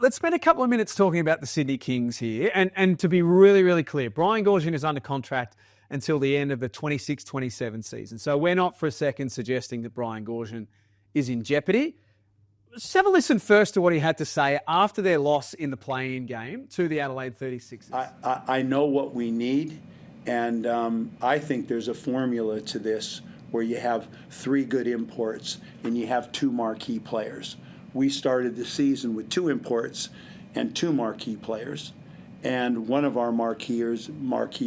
let's spend a couple of minutes talking about the Sydney Kings here. And to be really, really clear, Brian Goorjian is under contract until the end of the 26-27 season. So we're not for a second suggesting that Brian Goorjian is in jeopardy. Let's have a listen first to what he had to say after their loss in the play-in game to the Adelaide 36ers. I know what we need, and I think there's a formula to this where you have 3 good imports and you have 2 marquee players. We started the season with 2 imports and 2 marquee players. And one of our marquee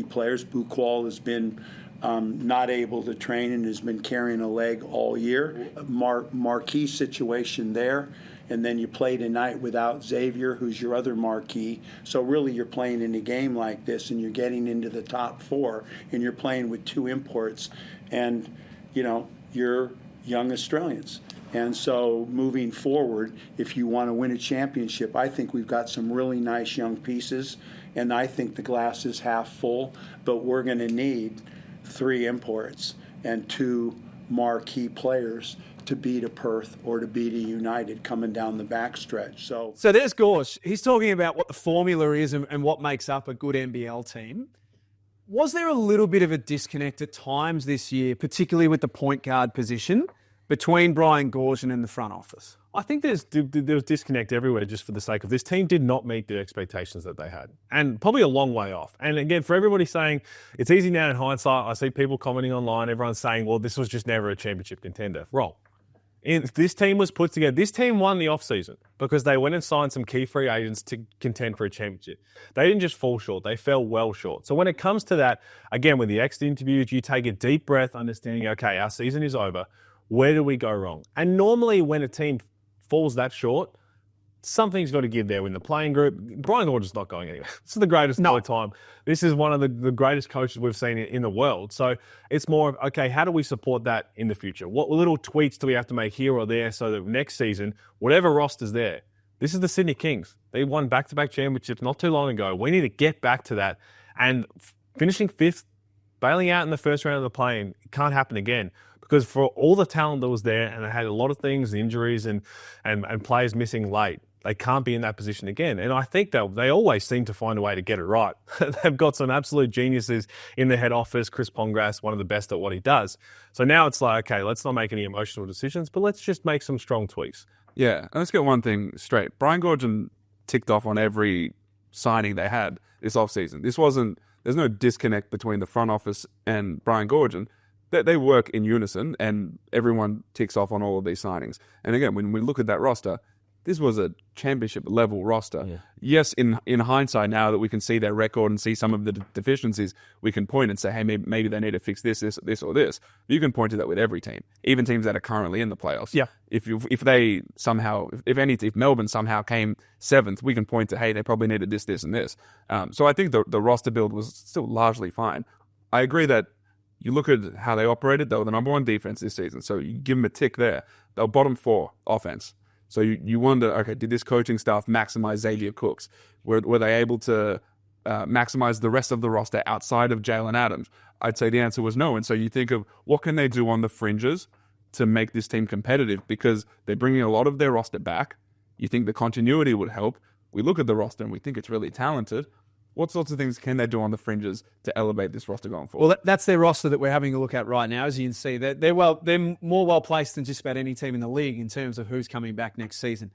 players, Buchwald, has been not able to train and has been carrying a leg all year. Marquee situation there. And then you play tonight without Xavier, who's your other marquee. So really you're playing in a game like this and you're getting into the top 4 and you're playing with 2 imports. And, you know, you're young Australians. And so moving forward, if you want to win a championship, I think we've got some really nice young pieces, and I think the glass is half full, but we're going to need 3 imports and 2 marquee players to beat a Perth or to beat a United coming down the backstretch. So there's Gorge. He's talking about what the formula is and what makes up a good NBL team. Was there a little bit of a disconnect at times this year, particularly with the point guard position, between Brian Goorjian and the front office? I think there's disconnect everywhere just for the sake of this team did not meet the expectations that they had, and probably a long way off. And again, for everybody saying it's easy now in hindsight, I see people commenting online, everyone's saying, well, this was just never a championship contender. Wrong. This team was put together. This team won the offseason because they went and signed some key free agents to contend for a championship. They didn't just fall short. They fell well short. So when it comes to that, again, with the exit interviews, you take a deep breath, understanding, okay, our season is over. Where do we go wrong? And normally when a team falls that short, something's got to give there in the playing group. Brian Goorjian's not going anywhere. This is the greatest of all time. This is one of the greatest coaches we've seen in the world. So it's more of, okay, how do we support that in the future? What little tweaks do we have to make here or there so that next season, whatever roster's there, this is the Sydney Kings. They won back-to-back championships not too long ago. We need to get back to that. And finishing 5th, bailing out in the first round of the play-in, it can't happen again. Because for all the talent that was there, and they had a lot of things, injuries and players missing late, they can't be in that position again. And I think they always seem to find a way to get it right. They've got some absolute geniuses in the head office. Chris Pongrass, one of the best at what he does. So now it's like, okay, let's not make any emotional decisions, but let's just make some strong tweaks. Yeah, and let's get one thing straight. Brian Goorjian ticked off on every signing they had this offseason. There's no disconnect between the front office and Brian Goorjian. They work in unison, and everyone ticks off on all of these signings. And again, when we look at that roster, this was a championship-level roster. Yeah. Yes, in hindsight, now that we can see their record and see some of the deficiencies, we can point and say, hey, maybe they need to fix this, or this. You can point to that with every team, even teams that are currently in the playoffs. Yeah. If Melbourne somehow came 7th, we can point to, hey, they probably needed this, and this. So I think the roster build was still largely fine. I agree that you look at how they operated, they were the number 1 defense this season. So you give them a tick there. They were bottom 4 offense. So you wonder, okay, did this coaching staff maximize Xavier Cooks? Were they able to maximize the rest of the roster outside of Jalen Adams? I'd say the answer was no. And so you think of what can they do on the fringes to make this team competitive, because they're bringing a lot of their roster back. You think the continuity would help. We look at the roster and we think it's really talented. What sorts of things can they do on the fringes to elevate this roster going forward? Well, that's their roster that we're having a look at right now. As you can see, they're more well-placed than just about any team in the league in terms of who's coming back next season.